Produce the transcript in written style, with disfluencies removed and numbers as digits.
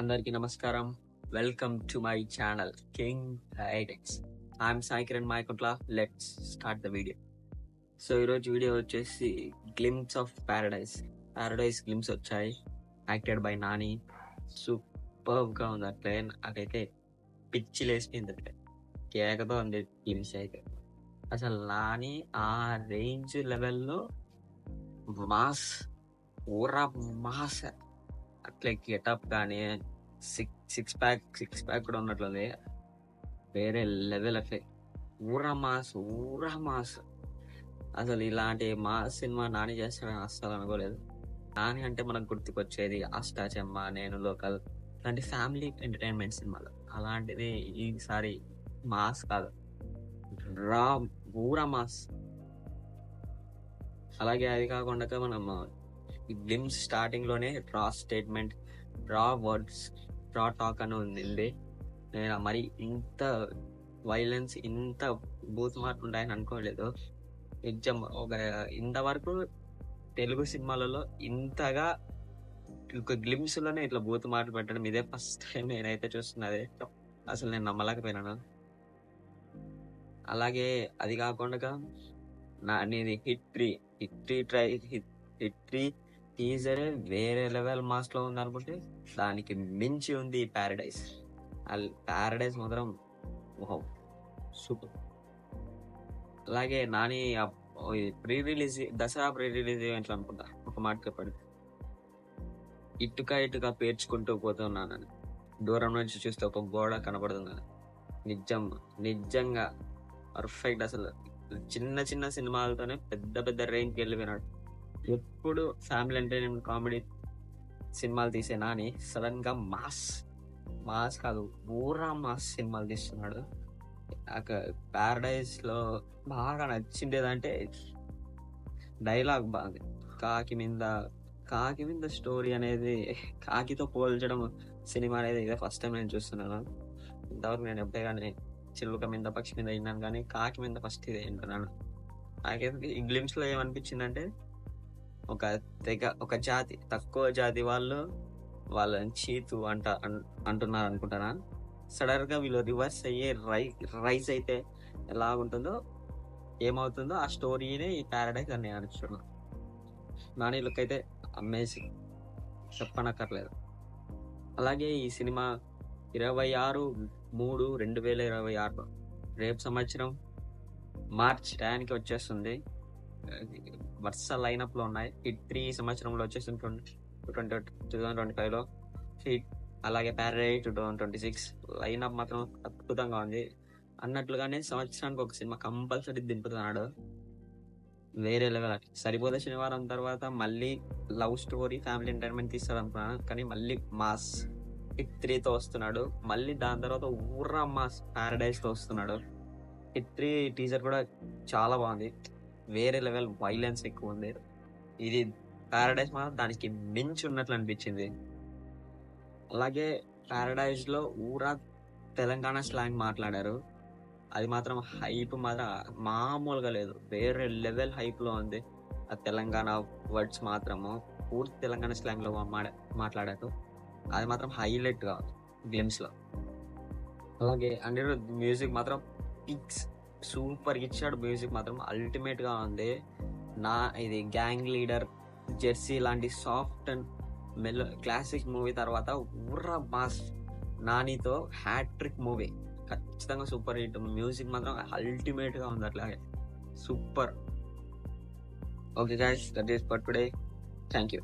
అందరికీ నమస్కారం. Welcome to my channel king Idex. I'm Saikiran Mayakuntla. Let's start the video. So ఈరోజు video వచ్చేసి glimpse of Paradise glimpse వచ్చాయి. Acted by Nani. సూపర్గా ఉంది. అట్లే నాకైతే పిచ్చి లేసిపోయింది. అట్లే కేకతో ఉంది గ్లిమ్స్ అయితే. అసలు నాని ఆ రేంజ్ లెవెల్లో మాస్, ఊరా మాస్. అట్లే గెటప్ కానీ సిక్స్ ప్యాక్ కూడా ఉన్నట్లుంది. వేరే లెవెల్ ఎఫెక్ట్. ఊరా మాస్. అసలు ఇలాంటి మాస్ సినిమా నాని చేస్తాడని అస్సలు అనుకోలేదు. నాని అంటే మనకు గుర్తుకొచ్చేది అష్టాచెమ్మ, నేను లోకల్, ఇలాంటి ఫ్యామిలీ ఎంటర్టైన్మెంట్ సినిమాలు. అలాంటిది ఈసారి మాస్ కాదు, ఊరా మాస్. అలాగే అది కాకుండా మనం గ్లిమ్స్ స్టార్టింగ్ లోనే స్టేట్మెంట్, వర్డ్స్, టాక్ అని ఉంది. నేను మరి ఇంత వైలెన్స్, ఇంత బూత్ మార్క్ ఉంటాయని అనుకోలేదు. నిజం, ఇంతవరకు తెలుగు సినిమాలలో ఇంతగా ఒక గ్లిమ్స్ లోనే ఇట్లా బూత్ మార్క్ పెట్టడం ఇదే ఫస్ట్ టైం నేనైతే చూస్తున్నది. అసలు నేను నమ్మలేకపోయినాను. అలాగే అది కాకుండా నేను హిట్ త్రీ టీజరే వేరే లెవెల్ మాస్ లో ఉంది అనుకుంటే దానికి మించి ఉంది ప్యారడైస్. ప్యారడైస్ మాత్రం సూపర్. అలాగే నాని దసరా ప్రీ రిలీజ్ ఈవెంట్లు అనుకుంటా ఒక మాట చెప్పండి, ఇటుక పేర్చుకుంటూ పోతున్నానని. దూరం నుంచి చూస్తే ఒక గోడ కనపడుతుందని. నిజంగా పర్ఫెక్ట్. అసలు చిన్న సినిమాలతోనే పెద్ద రేంజ్కి వెళ్ళిపోయినాడు. ఎప్పుడు ఫ్యామిలీ ఎంటర్టైన్మెంట్ కామెడీ సినిమాలు తీసే నాని సడన్ గా మాస్ కాదు, ఊరా మాస్ సినిమాలు తీస్తున్నాడు. ప్యారడైజ్ లో బాగా నచ్చిండేదంటే డైలాగ్ బాగుంది. కాకి మీద స్టోరీ అనేది, కాకితో పోల్చడం సినిమా అనేది ఇదే ఫస్ట్ టైం నేను చూస్తున్నాను. ఇంతవరకు నేను ఎప్పుడే కానీ చిలుక మీద, పక్షి మీద విన్నాను, కానీ కాకి మీద ఫస్ట్ ఇదే వింటున్నాను. నాకైతే ఈ గ్లిమ్స్ లో ఏమనిపించిందంటే, ఒక జాతి, తక్కువ జాతి వాళ్ళని చీతు అంటున్నారు అనుకుంటానా. సడన్ గా వీళ్ళు రివర్స్ అయ్యే రైస్ అయితే ఎలా ఉంటుందో, ఏమవుతుందో ఆ స్టోరీనే ఈ ప్యారడైజ్ అని నేను అనుకుంటున్నాను. నాని లుక్ అయితే అమేజింగ్, చెప్పనక్కర్లేదు. అలాగే ఈ సినిమా 26/3/2026 రేపు సంవత్సరం మార్చ్ టయానికి వచ్చేస్తుంది. వరుస లైనప్ లో ఉన్నాయి. హిట్ 3 సంవత్సరంలో వచ్చేసింది 2025 లో. హిట్, అలాగే ప్యారడైజ్ 2026. లైనప్ మాత్రం అద్భుతంగా ఉంది. అన్నట్లుగానే సంవత్సరానికి ఒక సినిమా కంపల్సరీ దింపుతున్నాడు. వేరే లెవెల్. సరిపోతే శనివారం తర్వాత మళ్ళీ లవ్ స్టోరీ, ఫ్యామిలీ ఎంటర్టైన్మెంట్ తీస్తాడు అనుకున్నాను, కానీ మళ్ళీ మాస్ హిట్ 3తో వస్తున్నాడు. మళ్ళీ దాని తర్వాత ఊర్రా మాస్ ప్యారడైజ్ తో వస్తున్నాడు. హిట్ 3 టీజర్ కూడా చాలా బాగుంది. వేరే లెవెల్ వైలెన్స్ ఎక్కువ ఉంది. ఇది ప్యారడైజ్ మాత్రం దానికి మించి ఉన్నట్లు అనిపించింది. అలాగే ప్యారడైజ్ లో ఊరా తెలంగాణ స్లాంగ్ మాట్లాడారు. అది మాత్రం హైప్ మాత్రం మామూలుగా లేదు, వేరే లెవెల్ హైప్ లో ఉంది. ఆ తెలంగాణ వర్డ్స్ మాత్రము పూర్తి తెలంగాణ స్లాంగ్ లో మాట్లాడారు. అది మాత్రం హైలైట్ గా గ్లిమ్స్ లో. అలాగే అనిరుద్ మ్యూజిక్ మాత్రం సూపర్ ఇచ్చాడు. మ్యూజిక్ మాత్రం అల్టిమేట్ గా ఉంది. ఇది గ్యాంగ్ లీడర్, జెర్సీ లాంటి సాఫ్ట్ అండ్ క్లాసిక్ మూవీ తర్వాత ఊర్రా మాస్ నానితో హ్యాట్రిక్ మూవీ. ఖచ్చితంగా సూపర్ హిట్. మ్యూజిక్ మాత్రం అల్టిమేట్ గా ఉంది. అట్లాగే super. Okay guys, that is for today. Thank you.